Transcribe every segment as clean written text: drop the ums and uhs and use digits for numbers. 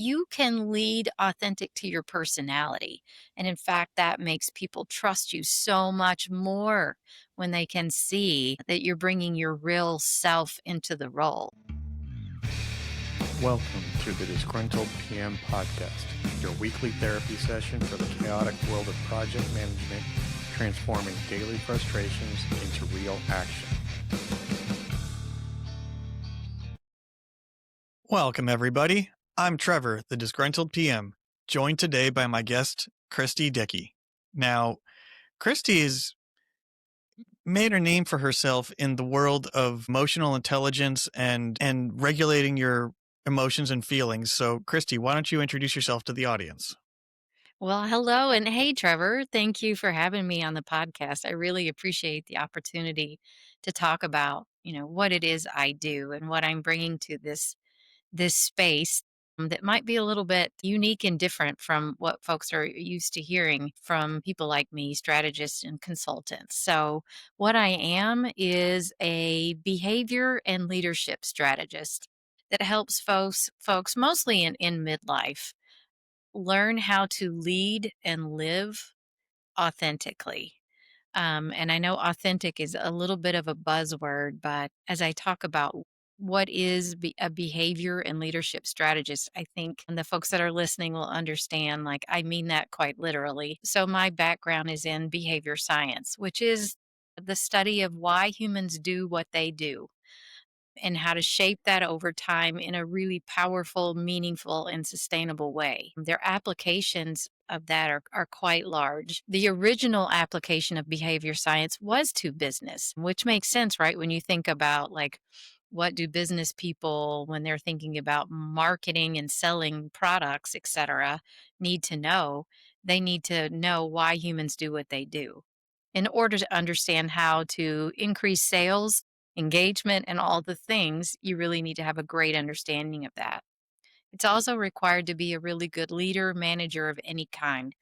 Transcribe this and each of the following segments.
you can lead authentic to your personality. And in fact, that makes people trust you so much more when they can see that you're bringing your real self into the role. Welcome to the Disgruntled PM Podcast, your weekly therapy session for the chaotic world of project management, transforming daily frustrations into real action. Welcome, everybody. I'm Trevor, the Disgruntled PM, joined today by my guest, Christi Dickey. Now, Christi has made her name for herself in the world of emotional intelligence and regulating your emotions and feelings. So, Christi, why don't you introduce yourself to the audience? Well, hello and hey, Trevor. Thank you for having me on the podcast. I really appreciate the opportunity to talk about, what it is I do and what I'm bringing to this space that might be a little bit unique and different from what folks are used to hearing from people like me, strategists and consultants. So, what I am is a behavior and leadership strategist that helps folks mostly in midlife learn how to lead and live authentically. And I know authentic is a little bit of a buzzword, but as I talk about what is a behavior and leadership strategist, I think the folks that are listening will understand, like, I mean that quite literally. So, my background is in behavior science, which is the study of why humans do what they do and how to shape that over time in a really powerful, meaningful, and sustainable way. Their applications of that are quite large. The original application of behavior science was to business, which makes sense, right? When you think about, like, what do business people, when they're thinking about marketing and selling products, et cetera, need to know? They need to know why humans do what they do in order to understand how to increase sales, engagement, and all the things. You really need to have a great understanding of that. It's also required to be a really good leader, manager of any kind,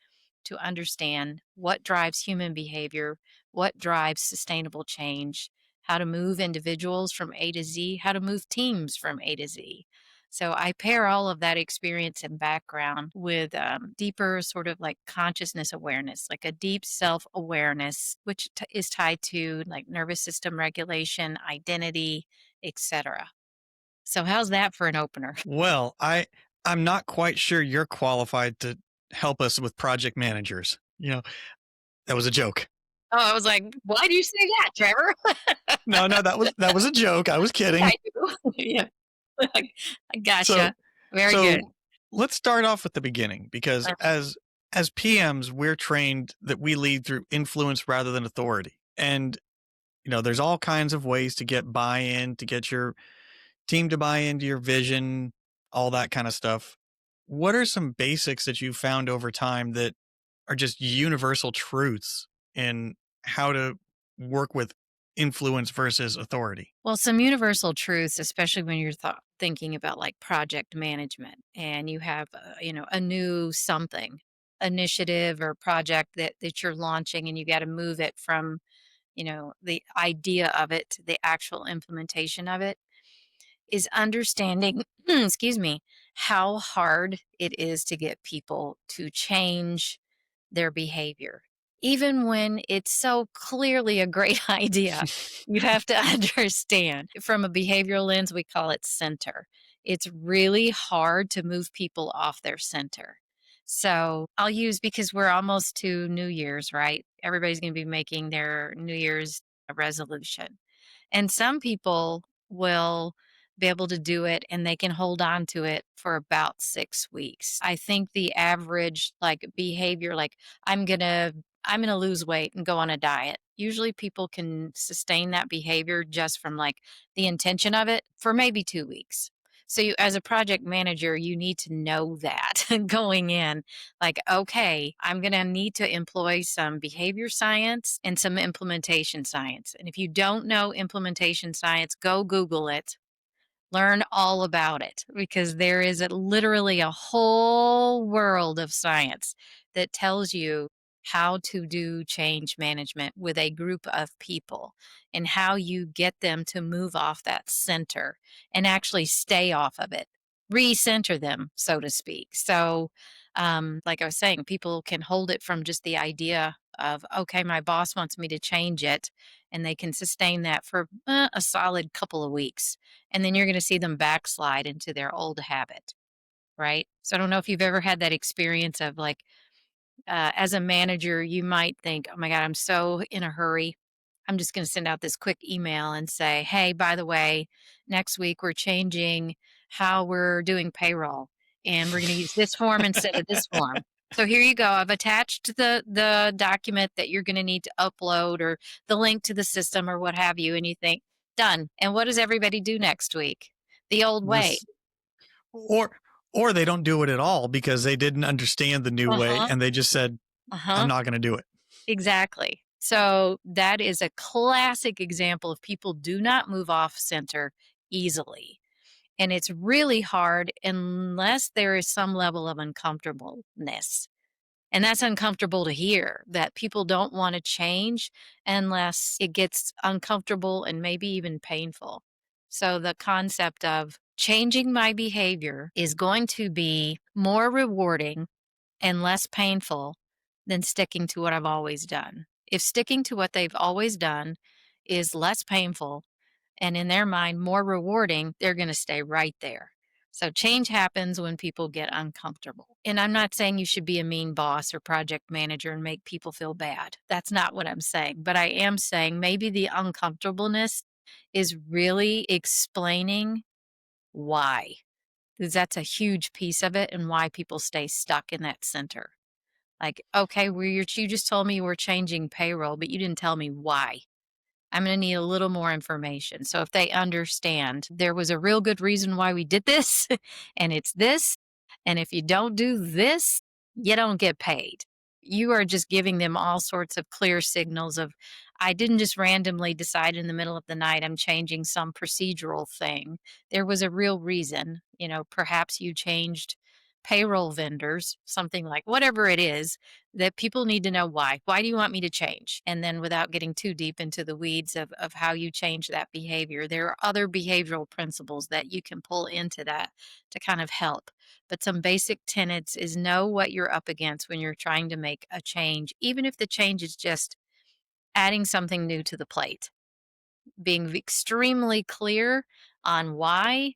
to understand what drives human behavior, what drives sustainable change, how to move individuals from A to Z, how to move teams from A to Z. So I pair all of that experience and background with deeper sort of like consciousness awareness, like a deep self awareness, which is tied to like nervous system regulation, identity, etc. So how's that for an opener? Well, I'm not quite sure you're qualified to help us with project managers. That was a joke. Oh, I was like, why do you say that, Trevor? No, that was a joke. I was kidding. I do. Yeah. I So, gotcha. Very so good. let's start off with the beginning because Uh, as PMs, we're trained that we lead through influence rather than authority. And there's all kinds of ways to get buy-in, to get your team to buy into your vision, all that kind of stuff. What are some basics that you found over time that are just universal truths in how to work with influence versus authority? Well, some universal truths, especially when you're thinking about like project management and you have, a new something initiative or project that you're launching and you got to move it from, the idea of it to the actual implementation of it is understanding, excuse me, how hard it is to get people to change their behavior. Even when it's so clearly a great idea, you have to understand from a behavioral lens, we call it center. It's really hard to move people off their center. So I'll use, because we're almost to New Year's, right? Everybody's going to be making their New Year's resolution. And some people will be able to do it and they can hold on to it for about 6 weeks. I think the average like behavior, like I'm going to lose weight and go on a diet. Usually people can sustain that behavior just from like the intention of it for maybe 2 weeks. So you, as a project manager, you need to know that going in, like, okay, I'm going to need to employ some behavior science and some implementation science. And if you don't know implementation science, go Google it. Learn all about it because there is literally a whole world of science that tells you how to do change management with a group of people and how you get them to move off that center and actually stay off of it recenter them, so to speak. So, like I was saying, people can hold it from just the idea of, okay, my boss wants me to change it, and they can sustain that for a solid couple of weeks. And then you're going to see them backslide into their old habit, right? So, I don't know if you've ever had that experience of like, as a manager, you might think, oh my God, I'm so in a hurry. I'm just going to send out this quick email and say, hey, by the way, next week we're changing how we're doing payroll and we're going to use this form instead of this form. So here you go. I've attached the document that you're going to need to upload or the link to the system or what have you. And you think, done. And what does everybody do next week? The old way. This or or they don't do it at all because they didn't understand the new Uh way huh. and they just said, Uh I'm huh. not going to do it. Exactly. So that is a classic example of people do not move off center easily. And it's really hard unless there is some level of uncomfortableness. And that's uncomfortable to hear that people don't want to change unless it gets uncomfortable and maybe even painful. So the concept of changing my behavior is going to be more rewarding and less painful than sticking to what I've always done. If sticking to what they've always done is less painful and in their mind more rewarding, they're going to stay right there. So change happens when people get uncomfortable. And I'm not saying you should be a mean boss or project manager and make people feel bad. That's not what I'm saying. But I am saying maybe the uncomfortableness is really explaining why, because that's a huge piece of it and why people stay stuck in that center. Like, okay, you just told me we're changing payroll, but you didn't tell me why. I'm going to need a little more information. So if they understand there was a real good reason why we did this and it's this, and if you don't do this, you don't get paid. You are just giving them all sorts of clear signals of, I didn't just randomly decide in the middle of the night I'm changing some procedural thing. There was a real reason. Perhaps you changed payroll vendors, something like whatever it is that people need to know why. Why do you want me to change? And then without getting too deep into the weeds of how you change that behavior, there are other behavioral principles that you can pull into that to kind of help. But some basic tenets is know what you're up against when you're trying to make a change, even if the change is just adding something new to the plate. Being extremely clear on why,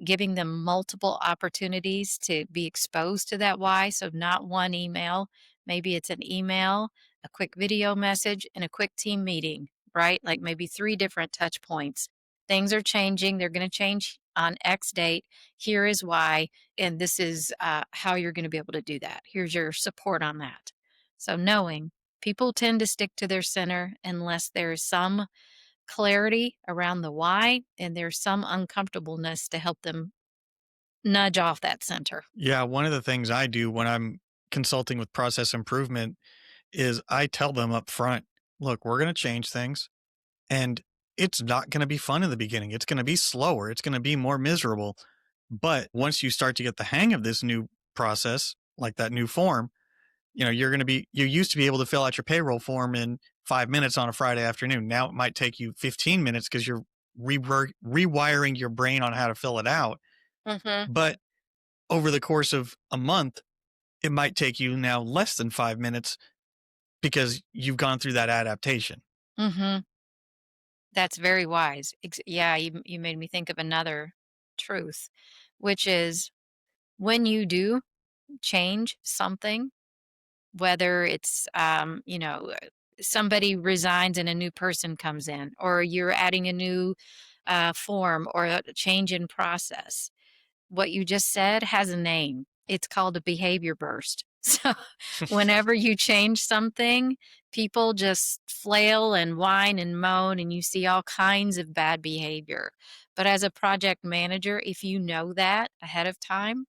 giving them multiple opportunities to be exposed to that why. So, not one email, maybe it's an email, a quick video message, and a quick team meeting, right? Like maybe three different touch points. Things are changing. They're going to change on X date. Here is why. And this is how you're going to be able to do that. Here's your support on that. So, knowing people tend to stick to their center unless there's some clarity around the why and there's some uncomfortableness to help them nudge off that center. Yeah, one of the things I do when I'm consulting with process improvement is I tell them up front, look, we're going to change things and it's not going to be fun in the beginning. It's going to be slower. It's going to be more miserable. But once you start to get the hang of this new process, like that new form, you used to be able to fill out your payroll form in 5 minutes on a Friday afternoon. Now it might take you 15 minutes because you're rewiring your brain on how to fill it out. Mhm. But over the course of a month, it might take you now less than 5 minutes because you've gone through that adaptation. Mhm. That's very wise. Yeah, you made me think of another truth, which is when you do change something, whether it's somebody resigns and a new person comes in, or you're adding a new form or a change in process. What you just said has a name. It's called a behavior burst. So, whenever you change something, people just flail and whine and moan, and you see all kinds of bad behavior. But as a project manager, if you know that ahead of time,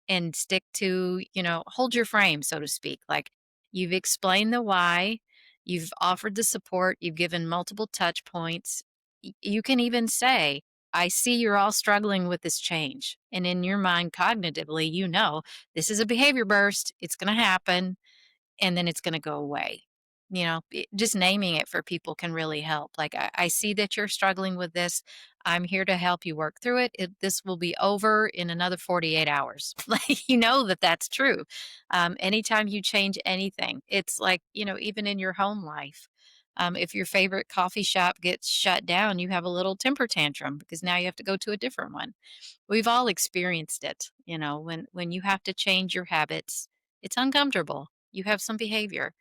and stick to, hold your frame, so to speak. Like you've explained the why, you've offered the support, you've given multiple touch points. You can even say, I see you're all struggling with this change. And in your mind, cognitively, this is a behavior burst. It's going to happen and then it's going to go away. Just naming it for people can really help. Like, I see that you're struggling with this. I'm here to help you work through it. This will be over in another 48 hours. Like, you know that that's true. Anytime you change anything, it's like, even in your home life. If your favorite coffee shop gets shut down, you have a little temper tantrum because now you have to go to a different one. We've all experienced it, when you have to change your habits, it's uncomfortable. You have some behavior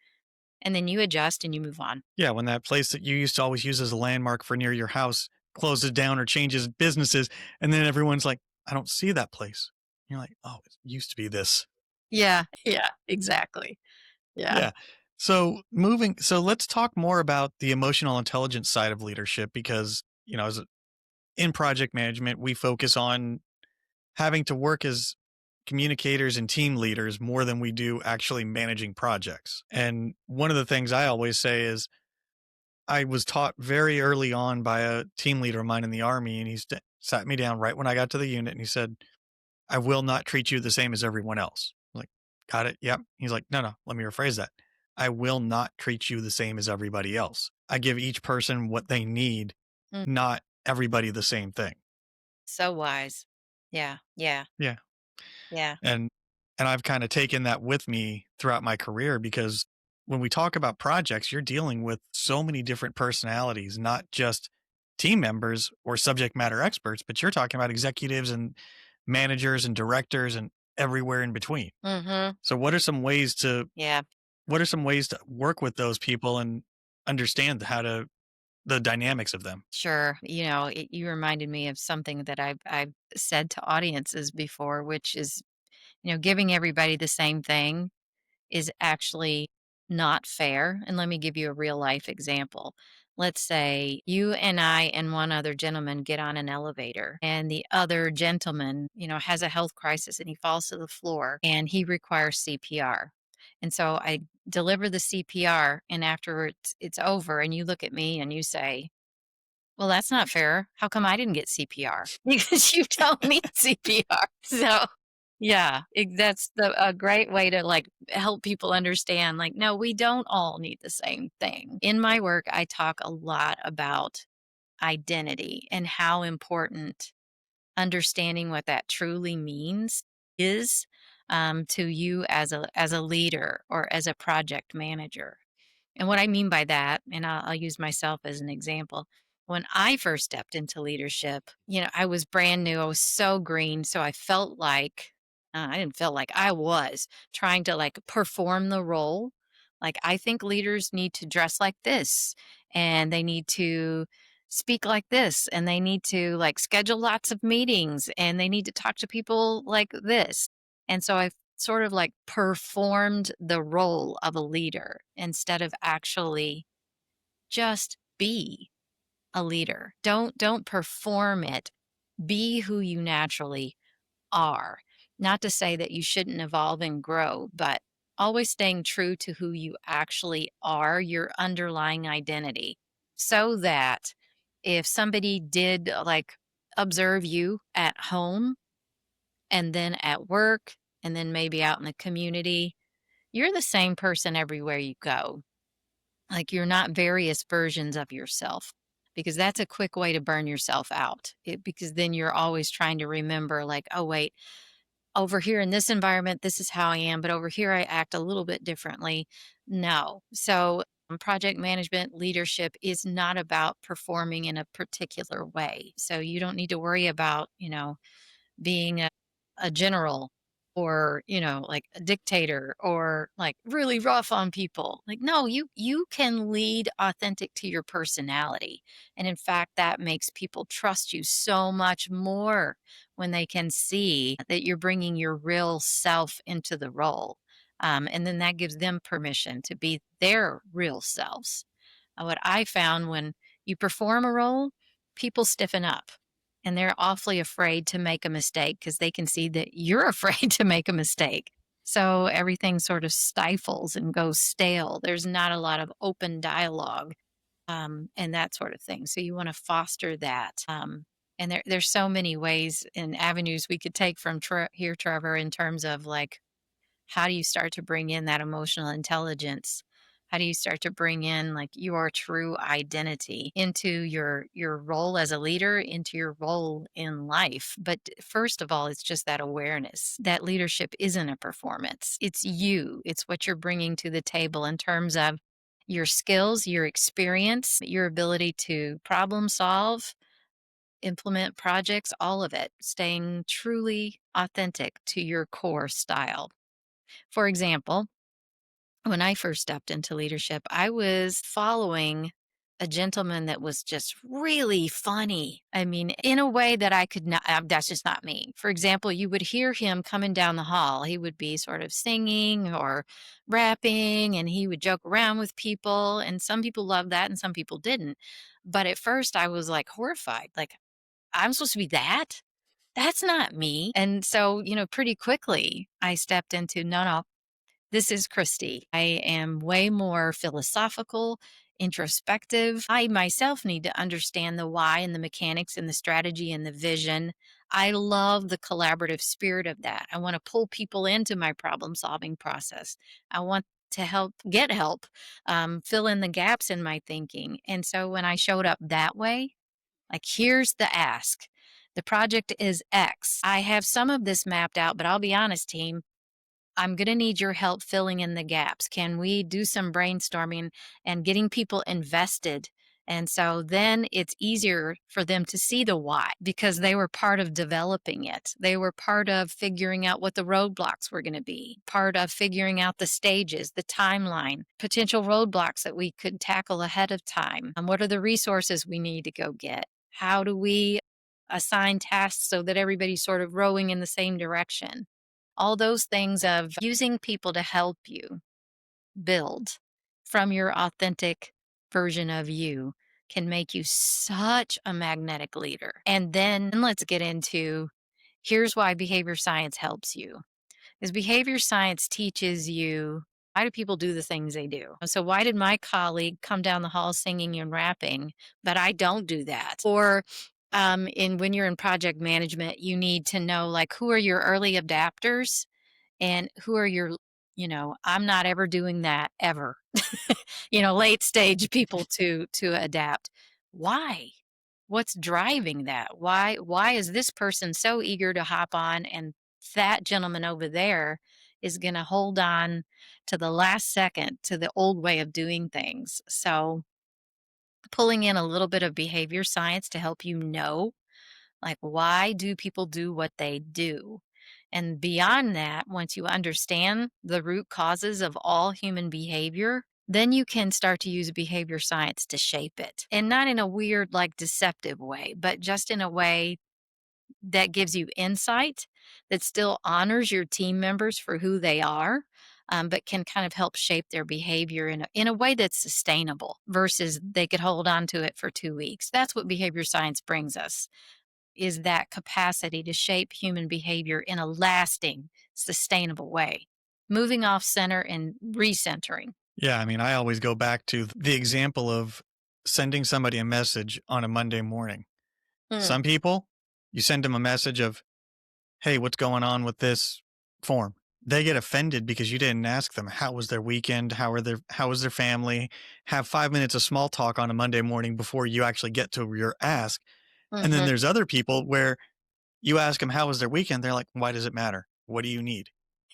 and then you adjust and you move on. Yeah, when that place that you used to always use as a landmark for near your house closes down or changes businesses, and then everyone's like, "I don't see that place." You're like, "Oh, it used to be this." Yeah, yeah, exactly. Yeah. Yeah. So let's talk more about the emotional intelligence side of leadership because, in project management, we focus on having to work as communicators and team leaders more than we do actually managing projects. And one of the things I always say is I was taught very early on by a team leader of mine in the army, and sat me down right when I got to the unit, and he said, "I will not treat you the same as everyone else." I'm like, got it. Yep. He's like, no, no, let me rephrase that. I will not treat you the same as everybody else. I give each person what they need, Mm, not everybody the same thing. so wise. Yeah, yeah, Yeah. yeah. And I've kind of taken that with me throughout my career because when we talk about projects, you're dealing with so many different personalities, not just team members or subject matter experts, but you're talking about executives and managers and directors and everywhere in between. Mhm. So Yeah, what are some ways to work with those people and understand the dynamics of them? sure. You reminded me of something that I've said to audiences before, which is, giving everybody the same thing is actually not fair. And let me give you a real life example. Let's say you and I and one other gentleman get on an elevator, and the other gentleman, has a health crisis and he falls to the floor and he requires CPR. And so I deliver the CPR, and afterwards it's over, and you look at me and you say, well, that's not fair. How come I didn't get CPR? Because you don't need CPR. So, yeah, that's a great way to like help people understand. Like, no, we don't all need the same thing. In my work, I talk a lot about identity and how important understanding what that truly means is, to you as a leader or as a project manager. And what I mean by that, and I'll use myself as an example. When I first stepped into leadership, I was brand new. I was so green. So I felt like, I didn't feel like I was trying to like perform the role. Like, I think leaders need to dress like this, and they need to speak like this, and they need to like schedule lots of meetings, and they need to talk to people like this. And so I sort of like performed the role of a leader instead of actually just be a leader. Don't perform it. Be who you naturally are. Not to say that you shouldn't evolve and grow, but always staying true to who you actually are, your underlying identity, so that if somebody did like observe you at home and then at work and then maybe out in the community, you're the same person everywhere you go. Like, you're not various versions of yourself, because that's a quick way to burn yourself out. Because then you're always trying to remember, like, oh, wait, over here in this environment, this is how I am, but over here I act a little bit differently. No. So, project management leadership is not about performing in a particular way. So, you don't need to worry about, being a general, or like a dictator, or like really rough on people. Like, no, you can lead authentic to your personality, and in fact that makes people trust you so much more when they can see that you're bringing your real self into the role. And then that gives them permission to be their real selves. What I found, when you perform a role, people stiffen up and they're awfully afraid to make a mistake because they can see that you're afraid to make a mistake. So everything sort of stifles and goes stale. There's not a lot of open dialogue, and that sort of thing. So you want to foster that. And there's so many ways and avenues we could take from here, Trevor, in terms of like, how do you start to bring in that emotional intelligence? How do you start to bring in like your true identity into your role as a leader, into your role in life? But first of all, it's just that awareness that leadership isn't a performance. It's you. It's what you're bringing to the table in terms of your skills, your experience, your ability to problem solve, implement projects, all of it, staying truly authentic to your core style. For example, when I first stepped into leadership, I was following a gentleman that was just really funny. I mean, in a way that I could not, that's just not me. For example, you would hear him coming down the hall. He would be sort of singing or rapping, and he would joke around with people. And some people loved that and some people didn't. But at first, I was like horrified. Like, I'm supposed to be that? That's not me. And so, pretty quickly I stepped into no, no, this is Christi. I am way more philosophical, introspective. I myself need to understand the why and the mechanics and the strategy and the vision. I love the collaborative spirit of that. I want to pull people into my problem solving process. I want to get help, fill in the gaps in my thinking. And so when I showed up that way, like, here's the ask. The project is X. I have some of this mapped out, but I'll be honest, team, I'm going to need your help filling in the gaps. Can we do some brainstorming and getting people invested? And so then it's easier for them to see the why because they were part of developing it. They were part of figuring out what the roadblocks were going to be, part of figuring out the stages, the timeline, potential roadblocks that we could tackle ahead of time. And what are the resources we need to go get? How do we assign tasks so that everybody's sort of rowing in the same direction? All those things of using people to help you build from your authentic version of you can make you such a magnetic leader. And then let's get into here's why behavior science helps you. Is behavior science teaches you why do people do the things they do? So why did my colleague come down the hall singing and rapping, but I don't do that? Or in when you're in project management, you need to know like who are your early adapters and who are your, I'm not ever doing that ever. Late stage people to adapt. Why? What's driving that? Why is this person so eager to hop on and that gentleman over there is going to hold on to the last second to the old way of doing things? So, pulling in a little bit of behavior science to help you know like, why do people do what they do? And beyond that, once you understand the root causes of all human behavior, then you can start to use behavior science to shape it. And not in a weird, like deceptive way, but just in a way that gives you insight that still honors your team members for who they are. But can kind of help shape their behavior in a way that's sustainable versus they could hold on to it for 2 weeks. That's what behavior science brings us is that capacity to shape human behavior in a lasting, sustainable way, moving off center and recentering. Yeah, I mean, I always go back to the example of sending somebody a message on a Monday morning. Mm, Some people, you send them a message of, "Hey, what's going on with this form?" They get offended because you didn't ask them how was their weekend, how was their family, have 5 minutes of small talk on a Monday morning before you actually get to your ask. And then mhm. there's other people where you ask them how was their weekend, they're like, "Why does it matter? What do you need?"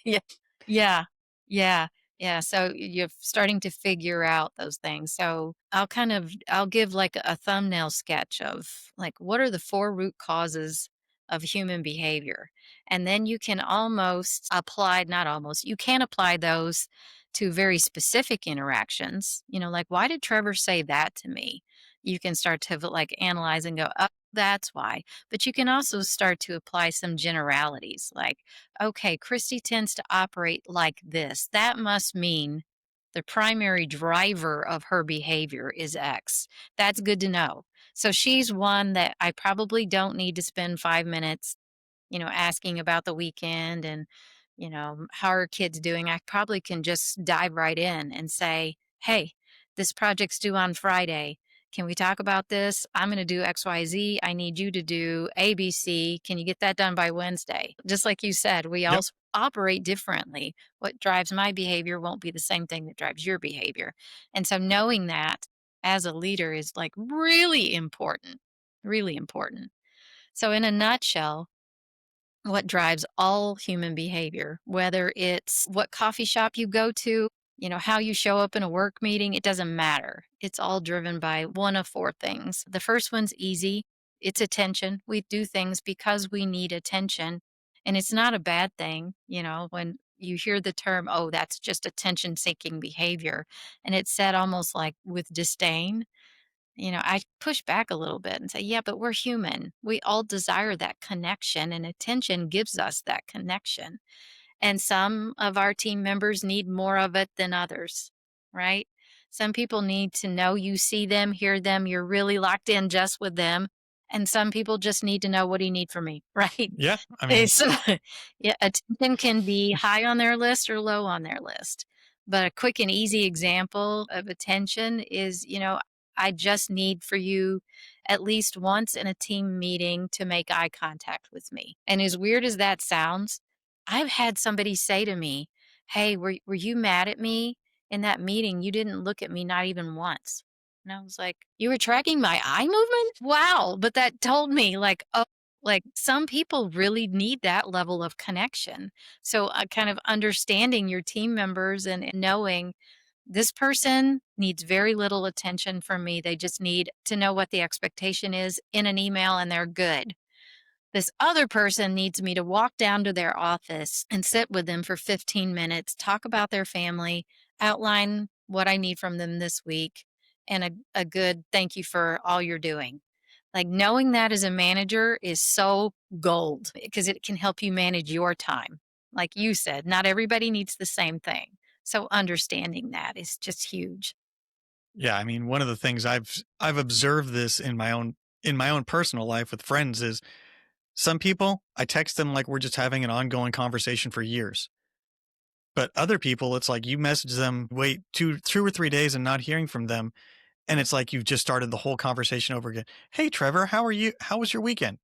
Yeah. Yeah. Yeah. Yeah. So you're starting to figure out those things. So I'll give like a thumbnail sketch of like what are the four root causes of human behavior. And then you can almost apply, not almost, you can apply those to very specific interactions. Like why did Trevor say that to me? You can start to like analyze and go, oh, that's why. But you can also start to apply some generalities like, okay, Christy tends to operate like this. That must mean the primary driver of her behavior is X. That's good to know. So she's one that I probably don't need to spend 5 minutes, asking about the weekend and, how are kids doing. I probably can just dive right in and say, hey, this project's due on Friday. Can we talk about this? I'm going to do XYZ. I need you to do ABC. Can you get that done by Wednesday? Just like you said, we all Yep. operate differently. What drives my behavior won't be the same thing that drives your behavior. And so knowing that as a leader is like really important, really important. So, in a nutshell, what drives all human behavior, whether it's what coffee shop you go to, how you show up in a work meeting, it doesn't matter. It's all driven by one of four things. The first one's easy, it's attention. We do things because we need attention. And it's not a bad thing, when you hear the term, oh, that's just attention seeking behavior. And it's said almost like with disdain. I push back a little bit and say, yeah, but we're human. We all desire that connection, and attention gives us that connection. And some of our team members need more of it than others, right? Some people need to know you see them, hear them, you're really locked in just with them. And some people just need to know, what do you need from me, right? Yeah. I Okay, mean, so yeah, attention can be high on their list or low on their list. But a quick and easy example of attention is, I just need for you at least once in a team meeting to make eye contact with me. And as weird as that sounds, I've had somebody say to me, hey, were you mad at me in that meeting? You didn't look at me, not even once. And I was like, you were tracking my eye movement? Wow. But that told me, like, oh, like some people really need that level of connection. So, kind of understanding your team members and knowing this person needs very little attention from me. They just need to know what the expectation is in an email and they're good. This other person needs me to walk down to their office and sit with them for 15 minutes, talk about their family, outline what I need from them this week, and a good thank you for all you're doing. Like knowing that as a manager is so gold because it can help you manage your time. Like you said, not everybody needs the same thing. So understanding that is just huge. yeah, I mean, one of the things I've observed this in my own personal life with friends is some people, I text them like we're just having an ongoing conversation for years. But other people, it's like you message them, wait 2 or 3 days and not hearing from them. And it's like you've just started the whole conversation over again. Hey, Trevor, how are you? How was your weekend?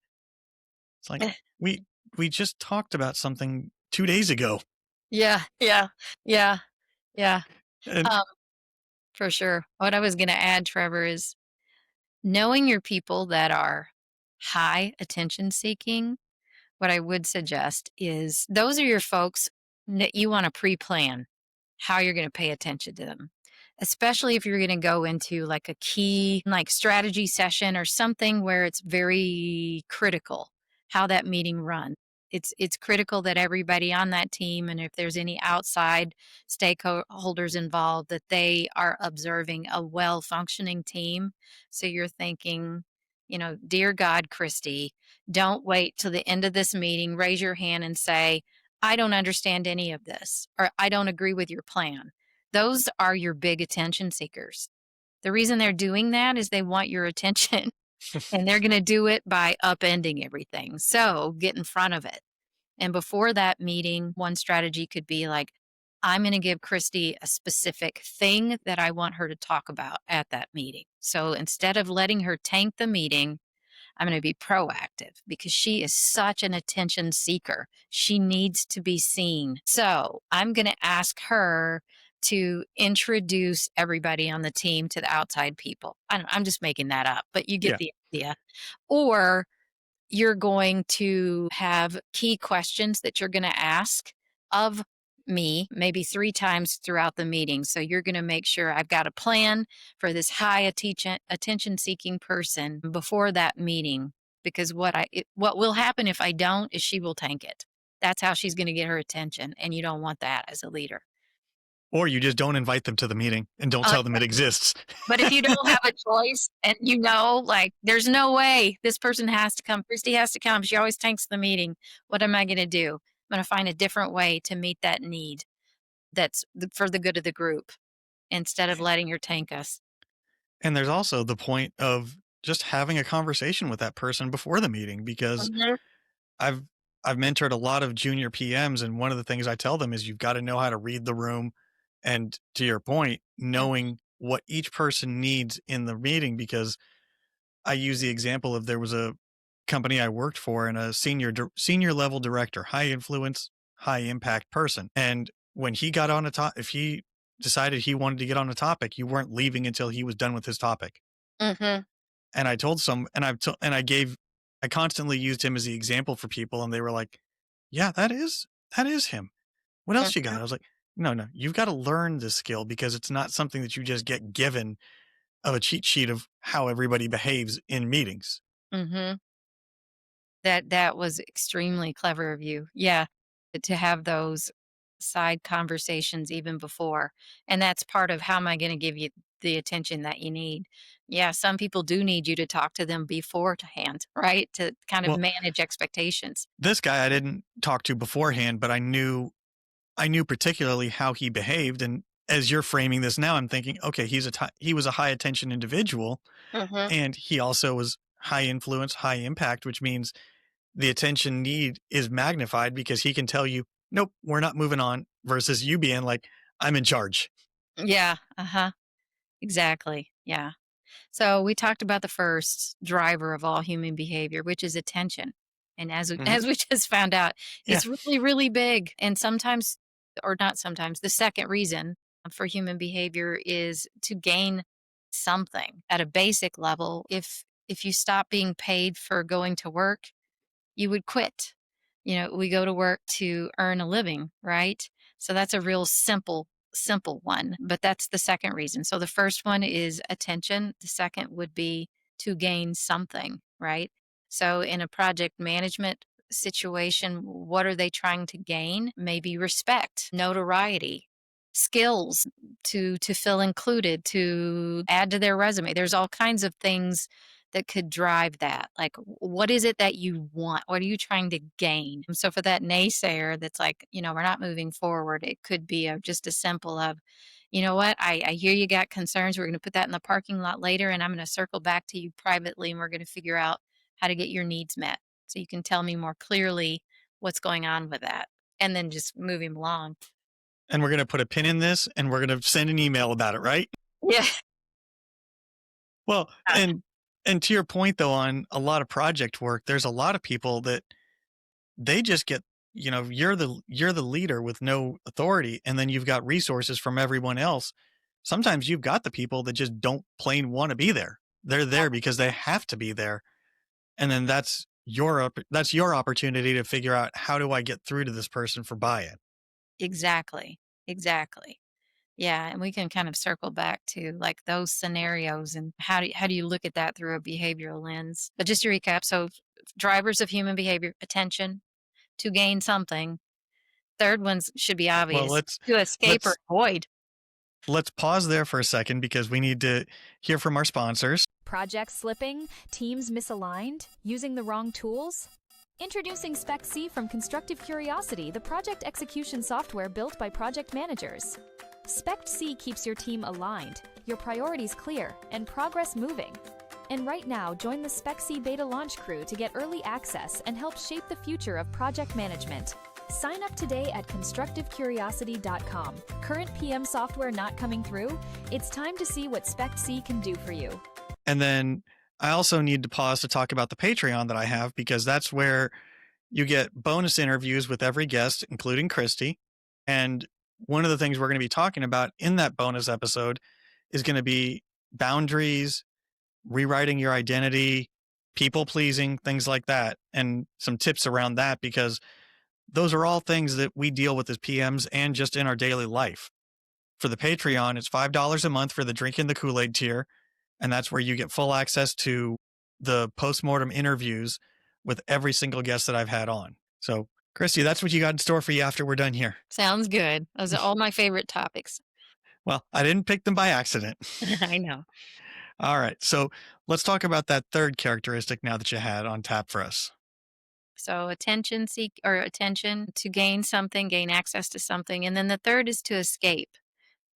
It's like we we just talked about something 2 days ago. Yeah, yeah, yeah, yeah. And Um, for sure. What I was going to add, Trevor, is knowing your people that are high attention seeking. What I would suggest is those are your folks that you want to pre plan how you're going to pay attention to them, especially if you're going to go into like a key, like strategy session or something where it's very critical how that meeting runs. It's critical that everybody on that team, and if there's any outside stakeholders involved, that they are observing a well functioning team. So you're thinking, dear God, Christy, don't wait till the end of this meeting, raise your hand and say, I don't understand any of this, or I don't agree with your plan. Those are your big attention seekers. The reason they're doing that is they want your attention and they're going to do it by upending everything. So get in front of it. And before that meeting, one strategy could be like, I'm going to give Christy a specific thing that I want her to talk about at that meeting. So instead of letting her tank the meeting, I'm going to be proactive because she is such an attention seeker. She needs to be seen. So I'm going to ask her to introduce everybody on the team to the outside people. I'm just making that up, but you get yeah, the idea. Or you're going to have key questions that you're going to ask of me maybe 3 times throughout the meeting. So you're going to make sure I've got a plan for this high attention seeking person before that meeting, because what will happen if I don't is she will tank it. That's how she's going to get her attention, and you don't want that as a leader. or you just don't invite them to the meeting and don't tell them it exists. But if you don't have a choice and like, there's no way this person has to come, Christy has to come, she always tanks the meeting. What am I going to do? I'm going to find a different way to meet that need that's for the good of the group instead of letting her tank us. And there's also the point of just having a conversation with that person before the meeting because Mhm. I've I've mentored a lot of junior PMs, and one of the things I tell them is you've got to know how to read the room, and to your point, knowing what each person needs in the meeting, because I use the example of there was a company I worked for and a senior level director, high influence, high impact person. And when he got on a top, if he decided he wanted to get on a topic, you weren't leaving until he was done with his topic. Mhm. And I told some, and I constantly used him as the example for people, and they were like, "Yeah, that is him. What else you got?" Mhm. I was like, "No, no, you've got to learn this skill because it's not something that you just get given of a cheat sheet of how everybody behaves in meetings." Mhm. That was extremely clever of you. Yeah, to have those side conversations even before, and that's part of how am I gonna give you the attention that you need. Yeah, some people do need you to talk to them beforehand, right? To kind of Well, manage expectations. this guy I didn't talk to beforehand, but I knew particularly how he behaved. And as you're framing this now, I'm thinking, okay, he was a high attention individual, Mhm. and he also was high influence, high impact, which means the attention need is magnified because he can tell you, nope, we're not moving on, versus you being like, I'm in charge. Yeah, uh-huh, exactly, yeah. So we talked about the first driver of all human behavior, which is attention. And as we, Hmm. as we just found out, Yeah. it's really, really big. And sometimes, or not sometimes, the second reason for human behavior is to gain something at a basic level. If you stop being paid for going to work, you would quit. We go to work to earn a living, right? So that's a real simple one, but that's the second reason. So the first one is attention. The second would be to gain something, right? So in a project management situation, what are they trying to gain? Maybe respect, notoriety, skills to feel included, to add to their resume. There's all kinds of things that could drive that? Like, what is it that you want? What are you trying to gain? So for that naysayer that's like, we're not moving forward, it could be just a simple of, you know what, I hear you got concerns. We're going to put that in the parking lot later, and I'm going to circle back to you privately, and we're going to figure out how to get your needs met. So you can tell me more clearly what's going on with that, and then just move him along. And we're going to put a pin in this and we're going to send an email about it, right? Yeah. Well, and to your point though, on a lot of project work, there's a lot of people that they just get, you're the leader with no authority, and then you've got resources from everyone else. Sometimes you've got the people that just don't plain want to be there. They're there because they have to be there. And then that's your opportunity to figure out, how do I get through to this person for buy-in? Exactly. Exactly. Yeah, and we can kind of circle back to like those scenarios and how do you look at that through a behavioral lens? But just to recap, so drivers of human behavior, attention, to gain something. Third ones should be Well, obvious, let's to escape or let's avoid. let's pause there for a second because we need to hear from our sponsors. Projects slipping? Teams misaligned? Using the wrong tools? Introducing Spec C from Constructive Curiosity, the project execution software built by project managers. Spec C keeps your team aligned, your priorities clear, and progress moving. And right now, join the Spec C beta launch crew to get early access and help shape the future of project management. Sign up today at constructivecuriosity.com. Current PM software not coming through? It's time to see what Spec C can do for you. And then I also need to pause to talk about the Patreon that I have, because that's where you get bonus interviews with every guest, including Christy. And one of the things we're going to be talking about in that bonus episode is going to be boundaries, rewriting your identity, people pleasing, things like that, and some tips around that, because those are all things that we deal with as PMs and just in our daily life. For the Patreon, it's $5 a month for the Drinking the Kool-Aid tier. And that's where you get full access to the postmortem interviews with every single guest that I've had on. So, Christy, that's what you got in store for you after we're done here. Sounds good. Those are all my favorite topics. Well, I didn't pick them by accident. I know. All right. So let's talk about that third characteristic now that you had on tap for us. So attention to gain something, gain access to something. And then the third is to escape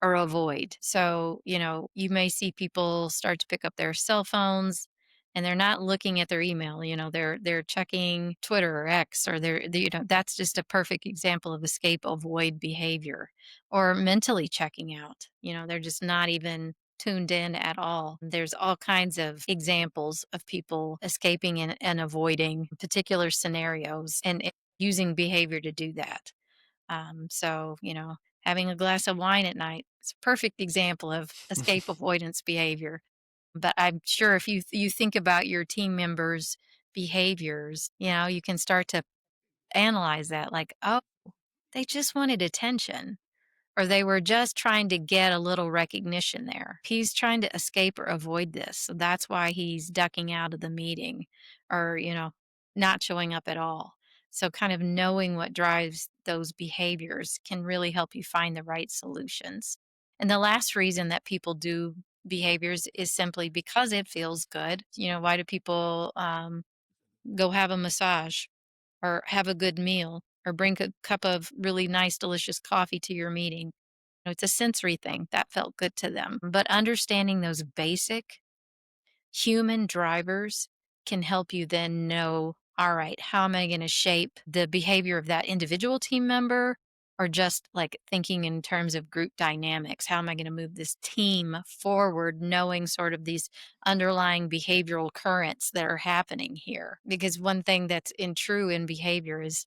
or avoid. So, you may see people start to pick up their cell phones and they're not looking at their email, they're checking Twitter or X, or that's just a perfect example of escape avoid behavior, or mentally checking out. They're just not even tuned in at all. There's all kinds of examples of people escaping and avoiding particular scenarios and using behavior to do that. So, having a glass of wine at night is a perfect example of escape avoidance behavior. But I'm sure if you think about your team members' behaviors, you can start to analyze that like, oh, they just wanted attention or they were just trying to get a little recognition there. He's trying to escape or avoid this. So that's why he's ducking out of the meeting or, not showing up at all. So, kind of knowing what drives those behaviors can really help you find the right solutions. And the last reason that people do behaviors is simply because it feels good. Why do people go have a massage or have a good meal or bring a cup of really nice, delicious coffee to your meeting? It's a sensory thing that felt good to them. But understanding those basic human drivers can help you then know, all right, how am I going to shape the behavior of that individual team member? Or just like thinking in terms of group dynamics, how am I going to move this team forward, knowing sort of these underlying behavioral currents that are happening here? Because one thing that's true in behavior is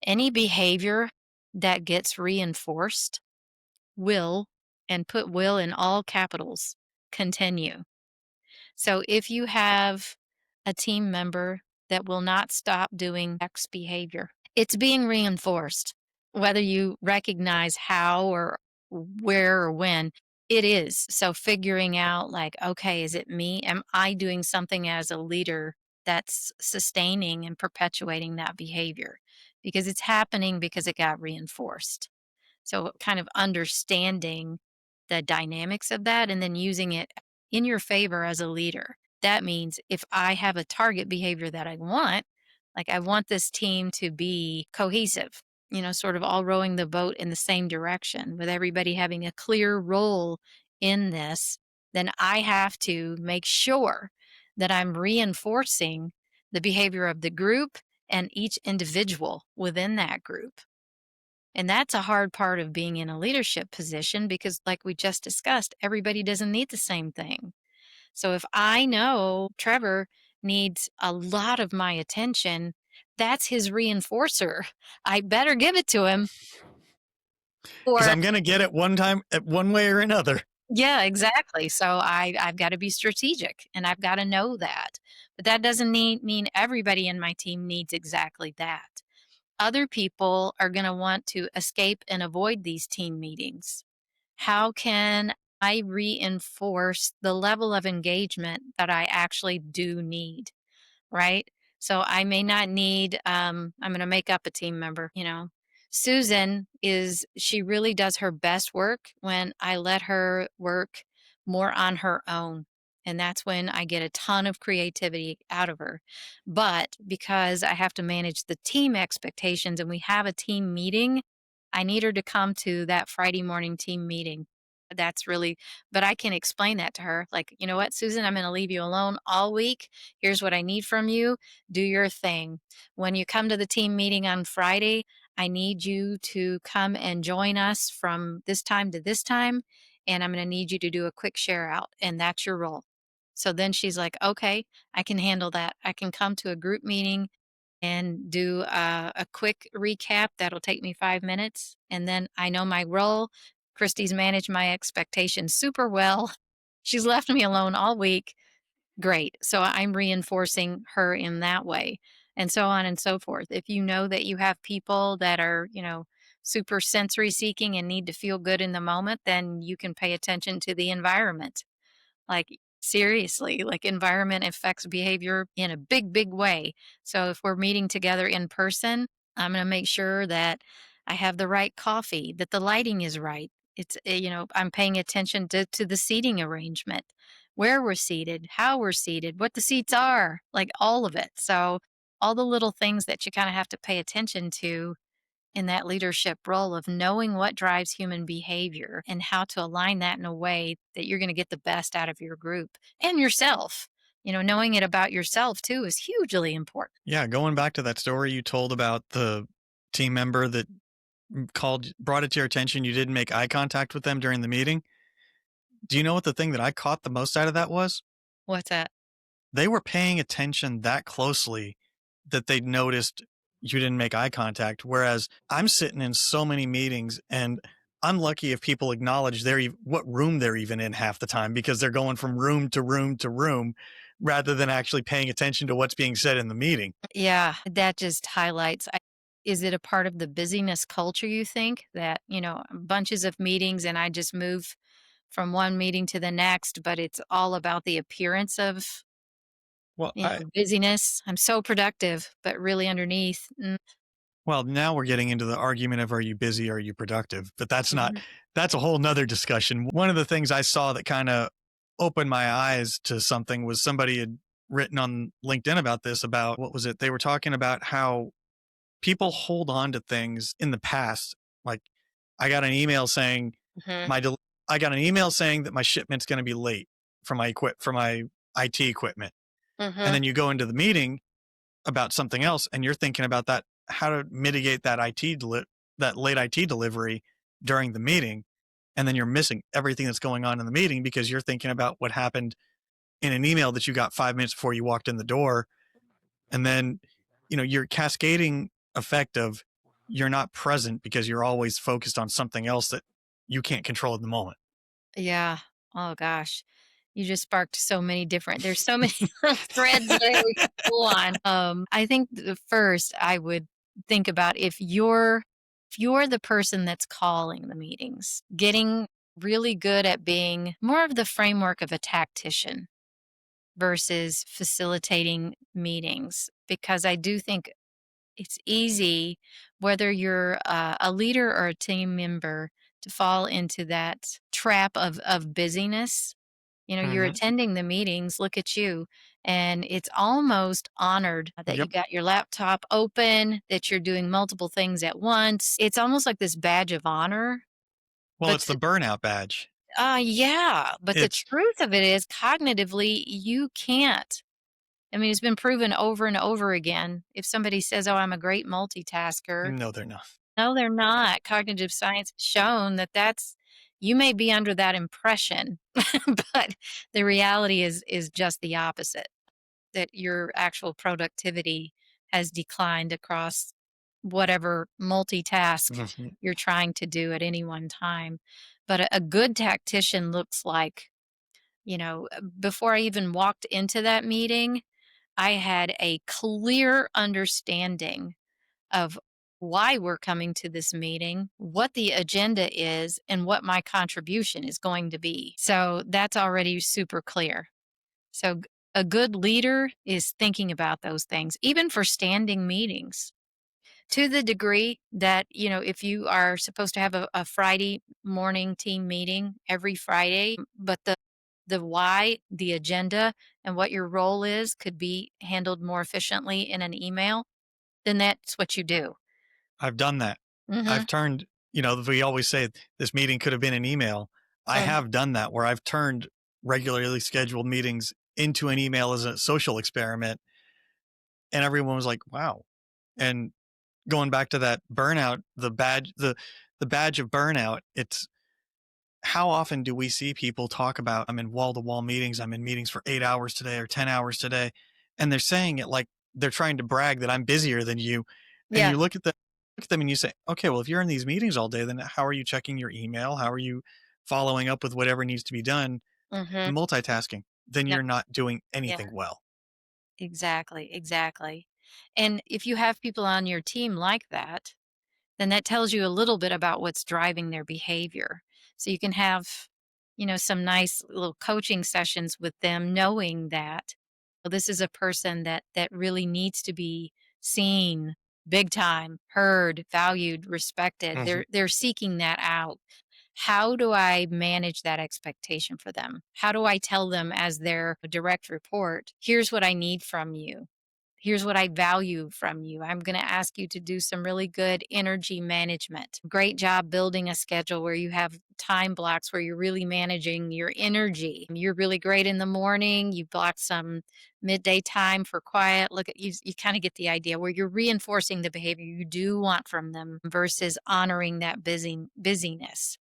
any behavior that gets reinforced will, and put will in all capitals, continue. So if you have a team member that will not stop doing X behavior, it's being reinforced, whether you recognize how or where or when it is. So figuring out like, okay, is it me? Am I doing something as a leader that's sustaining and perpetuating that behavior? Because it's happening because it got reinforced. So, kind of understanding the dynamics of that and then using it in your favor as a leader. That means if I have a target behavior that I want, like I want this team to be cohesive, sort of all rowing the boat in the same direction with everybody having a clear role in this, then I have to make sure that I'm reinforcing the behavior of the group and each individual within that group. And that's a hard part of being in a leadership position because, like we just discussed, everybody doesn't need the same thing. So if I know Trevor needs a lot of my attention, that's his reinforcer. I better give it to him. Because Or, I'm going to get it one time, one way or another. yeah, exactly. So I've got to be strategic and I've got to know that. But that doesn't mean everybody in my team needs exactly that. Other people are going to want to escape and avoid these team meetings. How can I reinforce the level of engagement that I actually do need? Right? So I may not need, I'm going to make up a team member. Susan she really does her best work when I let her work more on her own. And that's when I get a ton of creativity out of her. But because I have to manage the team expectations and we have a team meeting, I need her to come to that Friday morning team meeting. But I can explain that to her. Like, you know what, Susan, I'm going to leave you alone all week. Here's what I need from you. Do your thing. When you come to the team meeting on Friday, I need you to come and join us from this time to this time. And I'm going to need you to do a quick share out. And that's your role. So then she's like, okay, I can handle that. I can come to a group meeting and do a quick recap. That'll take me 5 minutes. And then I know my role. Christy's managed my expectations super well. She's left me alone all week. Great. So I'm reinforcing her in that way, and so on and so forth. If you know that you have people that are, super sensory seeking and need to feel good in the moment, then you can pay attention to the environment. Like, seriously, like environment affects behavior in a big, big way. So if we're meeting together in person, I'm going to make sure that I have the right coffee, that the lighting is right. I'm paying attention to the seating arrangement, where we're seated, how we're seated, what the seats are, like all of it. So all the little things that you kind of have to pay attention to in that leadership role of knowing what drives human behavior and how to align that in a way that you're going to get the best out of your group and yourself. Knowing it about yourself too is hugely important. Yeah, going back to that story you told about the team member that brought it to your attention, you didn't make eye contact with them during the meeting. Do you know what the thing that I caught the most out of that was? What's that? They were paying attention that closely that they noticed you didn't make eye contact. Whereas I'm sitting in so many meetings and I'm lucky if people acknowledge what room they're even in half the time because they're going from room to room to room rather than actually paying attention to what's being said in the meeting. Yeah, that just highlights. Is it a part of the busyness culture, you think, that, bunches of meetings and I just move from one meeting to the next, but it's all about the appearance of, Well, I busyness? I'm so productive, but really underneath. Well, now we're getting into the argument of are you busy, are you productive? But Mhm. that's a whole nother discussion. One of the things I saw that kind of opened my eyes to something was somebody had written on LinkedIn about this, about what was it? They were talking about how people hold on to things in the past. Like I got an email saying Mhm. my, del- I got an email saying that my shipment's going to be late for my IT equipment. And Mhm. then you go into the meeting about something else and you're thinking about that, how to mitigate that that late IT delivery during the meeting, and then you're missing everything that's going on in the meeting because you're thinking about what happened in an email that you got 5 minutes before you walked in the door. And then your cascading effect of you're not present because you're always focused on something else that you can't control at the moment. Yeah. Oh gosh. You just sparked so many different there's so many threads there we could pull on. I think the first I would think about if you're the person that's calling the meetings, getting really good at being more of the framework of a tactician versus facilitating meetings, because I do think it's easy, whether you're a leader or a team member, to fall into that trap of busyness. You're Hmm. attending the meetings, look at you, and it's almost honored that you Yep. got your laptop open, that you're doing multiple things at once. It's almost like this badge of honor. Well, But it's the burnout badge. yeah, but the It's truth of it is cognitively you can't. I mean, it's been proven over and over again. If somebody says, "Oh, I'm a great multitasker," No, they're not. no, they're not. Cognitive science has shown that you may be under that impression, but the reality is just the opposite, that your actual productivity has declined across whatever multitask Mhm. you're trying to do at any one time. But a good tactician looks like, before I even walked into that meeting, I had a clear understanding of why we're coming to this meeting, what the agenda is, and what my contribution is going to be. So that's already super clear. So a good leader is thinking about those things, even for standing meetings. To the degree that, if you are supposed to have a Friday morning team meeting every Friday, but the why, the agenda, and what your role is could be handled more efficiently in an email, then that's what you do. I've done that. I've Mhm. turned, we always say this meeting could have been an email. I Mhm. have done that where I've turned regularly scheduled meetings into an email as a social experiment. And everyone was like, wow. And going back to that burnout, the badge of burnout, it's how often do we see people talk about, I'm in wall to wall meetings, I'm in meetings for 8 hours today or 10 hours today. And they're saying it like they're trying to brag that I'm busier than you. And Yeah. you look at them and you say, okay, well, if you're in these meetings all day, then how are you checking your email? How are you following up with whatever needs to be done Mhm. and multitasking? Then Yep. you're not doing Yeah. anything well. Exactly, exactly. And if you have people on your team like that, then that tells you a little bit about what's driving their behavior. So you can have, some nice little coaching sessions with them, knowing that, well, this is a person that really needs to be seen big time, heard, valued, respected. Mhm. They're seeking that out. How do I manage that expectation for them? How do I tell them as their direct report, here's what I need from you? Here's what I value from you. I'm going to ask you to do some really good energy management. Great job building a schedule where you have time blocks where you're really managing your energy. You're really great in the morning. You block some midday time for quiet. Look at you kind of get the idea where you're reinforcing the behavior you do want from them versus honoring that busyness.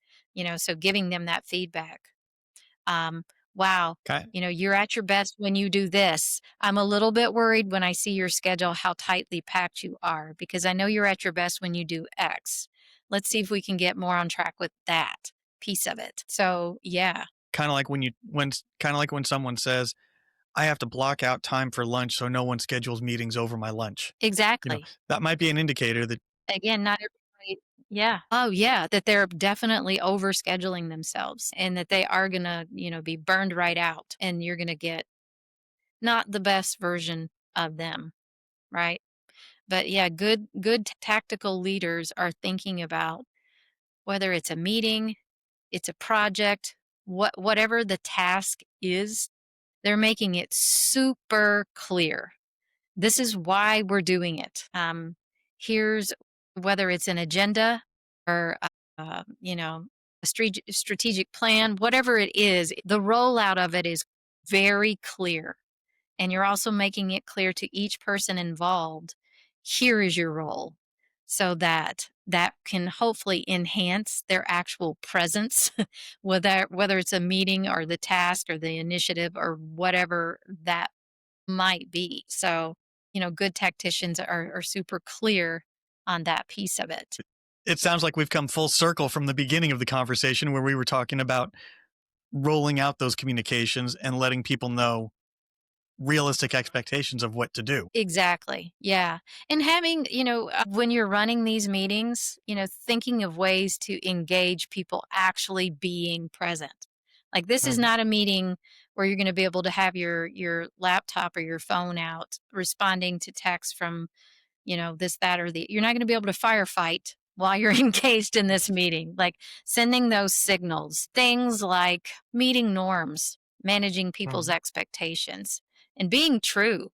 So giving them that feedback. Wow, Okay. you're at your best when you do this. I'm a little bit worried when I see your schedule, how tightly packed you are, because I know you're at your best when you do X. Let's see if we can get more on track with that piece of it. So, yeah, Kind of like when someone says, I have to block out time for lunch so no one schedules meetings over my lunch. exactly. That might be an indicator that Again, not everybody. Yeah. Oh, yeah, that they're definitely overscheduling themselves and that they are gonna, be burned right out, and you're gonna get not the best version of them, right? But yeah, good tactical leaders are thinking about whether it's a meeting, it's a project, whatever the task is, they're making it super clear. This is why we're doing it. Here's whether it's an agenda or, a strategic plan, whatever it is, the rollout of it is very clear. And you're also making it clear to each person involved, here is your role, so that that can hopefully enhance their actual presence, whether it's a meeting or the task or the initiative or whatever that might be. So, good tacticians are super clear on that piece of it. it sounds like we've come full circle from the beginning of the conversation where we were talking about rolling out those communications and letting people know realistic expectations of what to do. Exactly. Yeah. And having, when you're running these meetings, thinking of ways to engage people actually being present. Like, this is Mhm. not a meeting where you're going to be able to have your laptop or your phone out responding to text from, this, that, or the, you're not going to be able to firefight while you're engaged in this meeting. Like, sending those signals, things like meeting norms, managing people's Mhm. expectations, and being true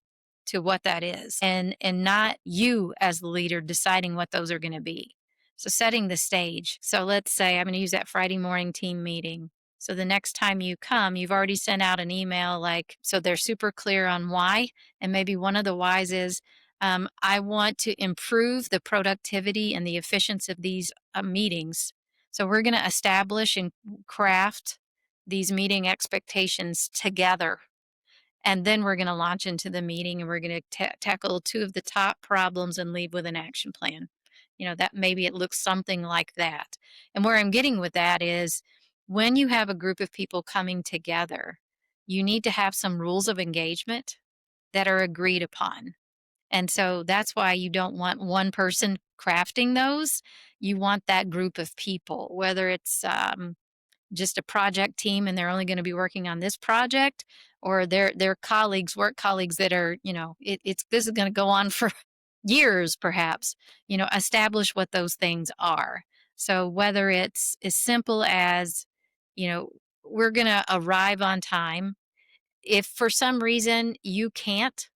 to what that is, and not you as the leader deciding what those are going to be. So, setting the stage. So let's say I'm going to use that Friday morning team meeting. So the next time you come, you've already sent out an email, like, so they're super clear on why. And maybe one of the whys is, I want to improve the productivity and the efficiency of these meetings. So we're going to establish and craft these meeting expectations together. And then we're going to launch into the meeting, and we're going to tackle two of the top problems and leave with an action plan. That maybe it looks something like that. And where I'm getting with that is, when you have a group of people coming together, you need to have some rules of engagement that are agreed upon. And so that's why you don't want one person crafting those. You want that group of people, whether it's just a project team and they're only going to be working on this project, or their colleagues, work colleagues that are, it's this is going to go on for years, perhaps. Establish what those things are. So whether it's as simple as, you know, we're going to arrive on time. If for some reason you can't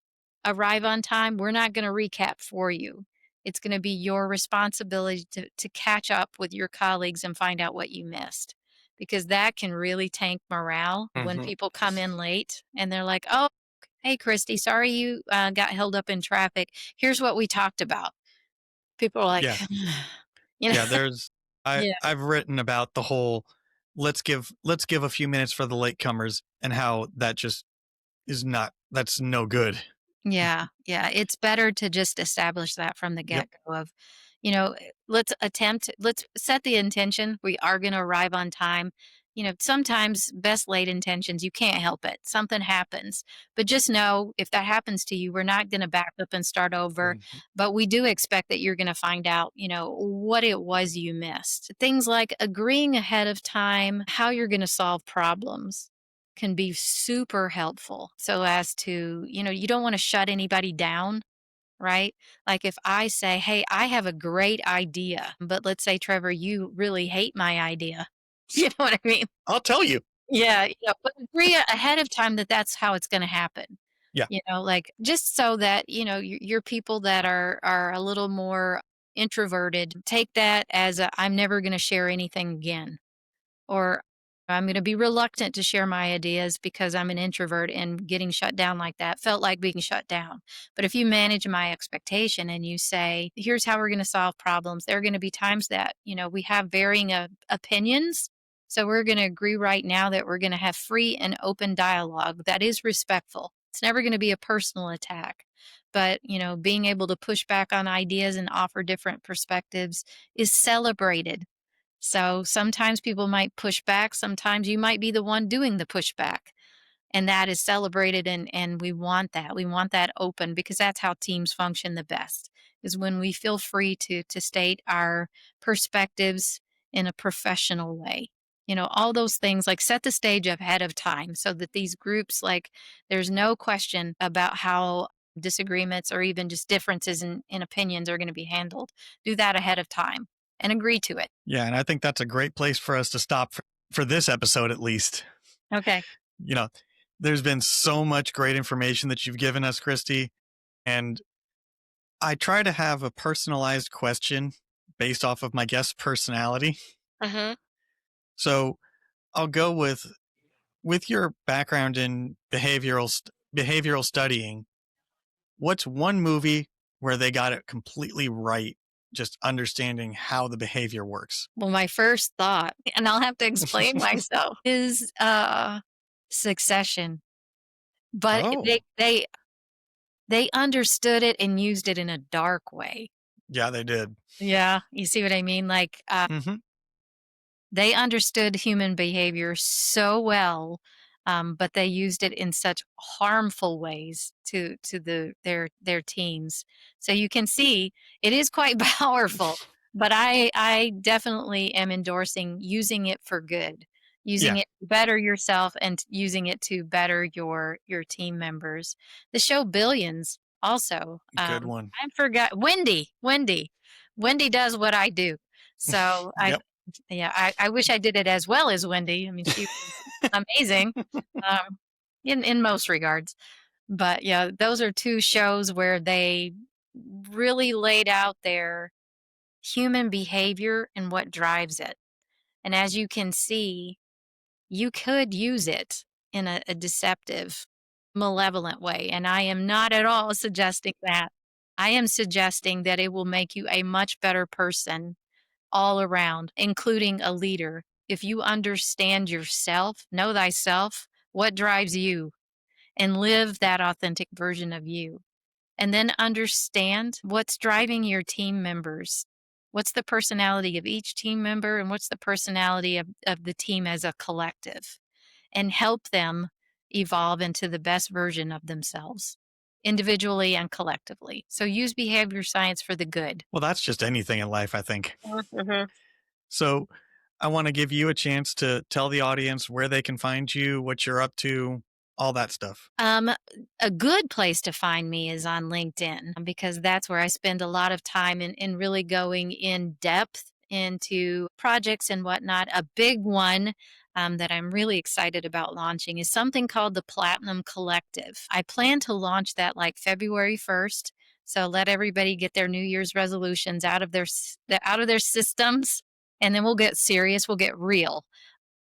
arrive on time, we're not going to recap for you. It's going to be your responsibility to catch up with your colleagues and find out what you missed, because that can really tank morale when Mhm. people come in late and they're like, oh, hey, Christy, sorry you got held up in traffic. Here's what we talked about. People are like, Yeah. you know, Yeah, there's yeah. I've written about the whole let's give a few minutes for the latecomers and how that just that's no good. Yeah, yeah, it's better to just establish that from the Yep. get-go of, let's set the intention, we are gonna arrive on time. Sometimes best laid intentions, you can't help it, something happens. But just know, if that happens to you, we're not gonna back up and start over, Mhm. but we do expect that you're gonna find out, what it was you missed. Things like agreeing ahead of time how you're gonna solve problems can be super helpful, so as to, you don't want to shut anybody down, right? Like, if I say, hey, I have a great idea, but let's say, Trevor, you really hate my idea. You know what I mean? I'll tell you. Yeah, but agree ahead of time that that's how it's going to happen. Yeah. Like, just so that, your people that are a little more introverted take that as I'm never going to share anything again, or I'm going to be reluctant to share my ideas because I'm an introvert, and getting shut down like that felt like being shut down. But if you manage my expectation and you say, here's how we're going to solve problems, there are going to be times that, we have varying opinions. So we're going to agree right now that we're going to have free and open dialogue that is respectful. It's never going to be a personal attack. But, being able to push back on ideas and offer different perspectives is celebrated. So sometimes people might push back. Sometimes you might be the one doing the pushback. And that is celebrated, and we want that. We want that open because that's how teams function the best, is when we feel free to state our perspectives in a professional way. All those things, like, set the stage ahead of time so that these groups, like, there's no question about how disagreements or even just differences in opinions are going to be handled. Do that ahead of time and agree to it. Yeah, and I think that's a great place for us to stop for this episode, at least. Okay. You know, there's been so much great information that you've given us, Christy, and I try to have a personalized question based off of my guest's personality. Uh-huh. So I'll go with your background in behavioral studying. What's one movie where they got it completely right, just understanding how the behavior works? Well, my first thought, and I'll have to explain myself, is Succession. But Oh, they understood it and used it in a dark way. yeah, they did. Yeah, you see what I mean? Like, Hmm. they understood human behavior so well, but they used it in such harmful ways to their teams. So you can see it is quite powerful. But I definitely am endorsing using it for good, using Yeah, it to better yourself and using it to better your team members. The show Billions also. good one. I forgot Wendy does what I do. So I Yep. yeah, I wish I did it as well as Wendy. I mean, she was amazing, um, in most regards. But, yeah, those are 2 shows where they really laid out their human behavior and what drives it. And as you can see, you could use it in a deceptive, malevolent way, and I am not at all suggesting that. I am suggesting that it will make you a much better person all around, including a leader. If you understand yourself, know thyself, what drives you, and live that authentic version of you. And then understand what's driving your team members. What's the personality of each team member, and what's the personality of the team as a collective? And help them evolve into the best version of themselves, individually and collectively. So use behavior science for the good. Well, that's just anything in life, I think. Mhm. So I want to give you a chance to tell the audience where they can find you, what you're up to, all that stuff. A good place to find me is on LinkedIn because that's where I spend a lot of time in really going in depth into projects and whatnot. A big one that I'm really excited about launching is something called the Platinum Collective. I plan to launch that like February 1st. So let everybody get their New Year's resolutions out of their systems, and then we'll get serious. We'll get real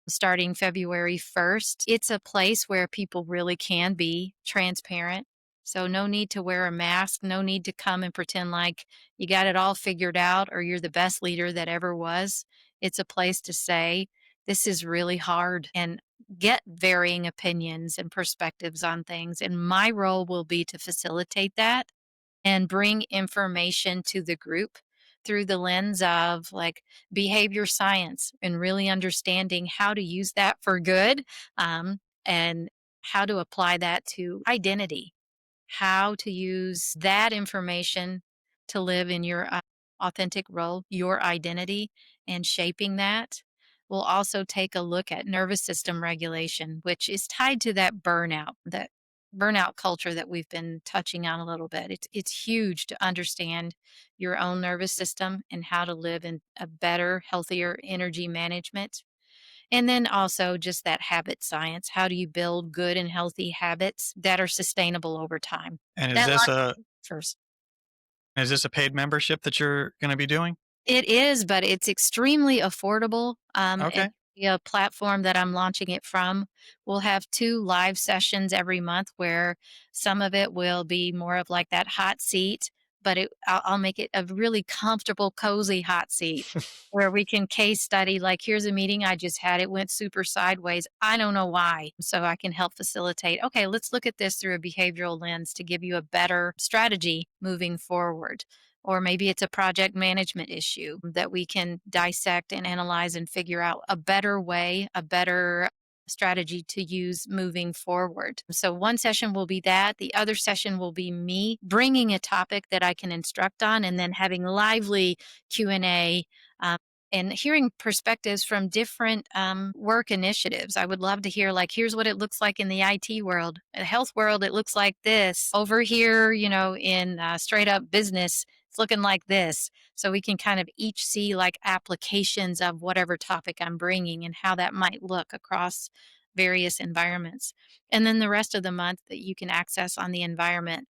starting February 1st. It's a place where people really can be transparent. So, no need to wear a mask, no need to come and pretend like you got it all figured out or you're the best leader that ever was. It's a place to say, this is really hard, and get varying opinions and perspectives on things. And my role will be to facilitate that and bring information to the group through the lens of like behavior science and really understanding how to use that for good, and how to apply that to identity, how to use that information to live in your authentic role, your identity, and shaping that. We'll also take a look at nervous system regulation, which is tied to that burnout culture that we've been touching on a little bit. It's huge to understand your own nervous system and how to live in a better, healthier energy management. And then also just that habit science. How do you build good and healthy habits that are sustainable over time? And That launches first. is this a paid membership that you're going to be doing? It is, but it's extremely affordable. Okay. And the platform that I'm launching it from, we'll have 2 live sessions every month where some of it will be more of like that hot seat but I'll make it a really comfortable, cozy hot seat where we can case study, like, here's a meeting I just had. It went super sideways. I don't know why. So I can help facilitate. Okay, let's look at this through a behavioral lens to give you a better strategy moving forward. Or maybe it's a project management issue that we can dissect and analyze and figure out a better way, a better strategy to use moving forward. So one session will be that. The other session will be me bringing a topic that I can instruct on and then having lively Q&A and hearing perspectives from different work initiatives. I would love to hear, like, here's what it looks like in the IT world. In the health world, it looks like this. Over here, in straight up business, it's looking like this. So we can kind of each see like applications of whatever topic I'm bringing and how that might look across various environments. And then the rest of the month that you can access on the environment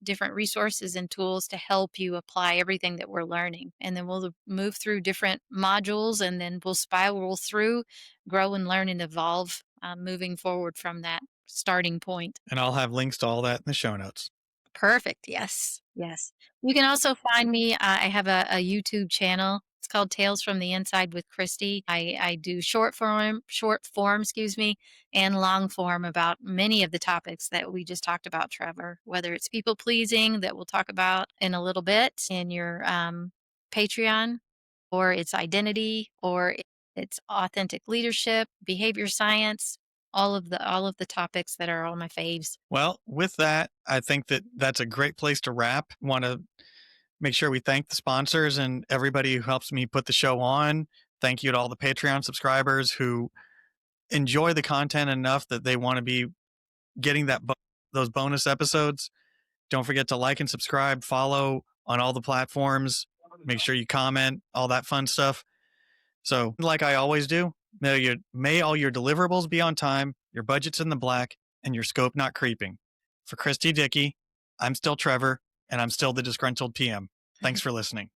different resources and tools to help you apply everything that we're learning. And then we'll move through different modules and then we'll spiral through, grow and learn and evolve moving forward from that starting point. And I'll have links to all that in the show notes. Perfect. Yes. Yes. You can also find me. I have a YouTube channel. It's called Tales from the Inside with Christi. I do short form, and long form about many of the topics that we just talked about, Trevor, whether it's people pleasing that we'll talk about in a little bit in your Patreon, or it's identity, or it's authentic leadership, behavior science, all of the topics that are all my faves. Well, with that, I think that that's a great place to wrap. Want to make sure we thank the sponsors and everybody who helps me put the show on. Thank you to all the Patreon subscribers who enjoy the content enough that they want to be getting those bonus episodes. Don't forget to like and subscribe, follow on all the platforms. Make sure you comment, all that fun stuff. So, like I always do, may all your deliverables be on time, your budget's in the black, and your scope not creeping. For Christi Dickey, I'm still Trevor, and I'm still the Disgruntled PM. Thanks for listening.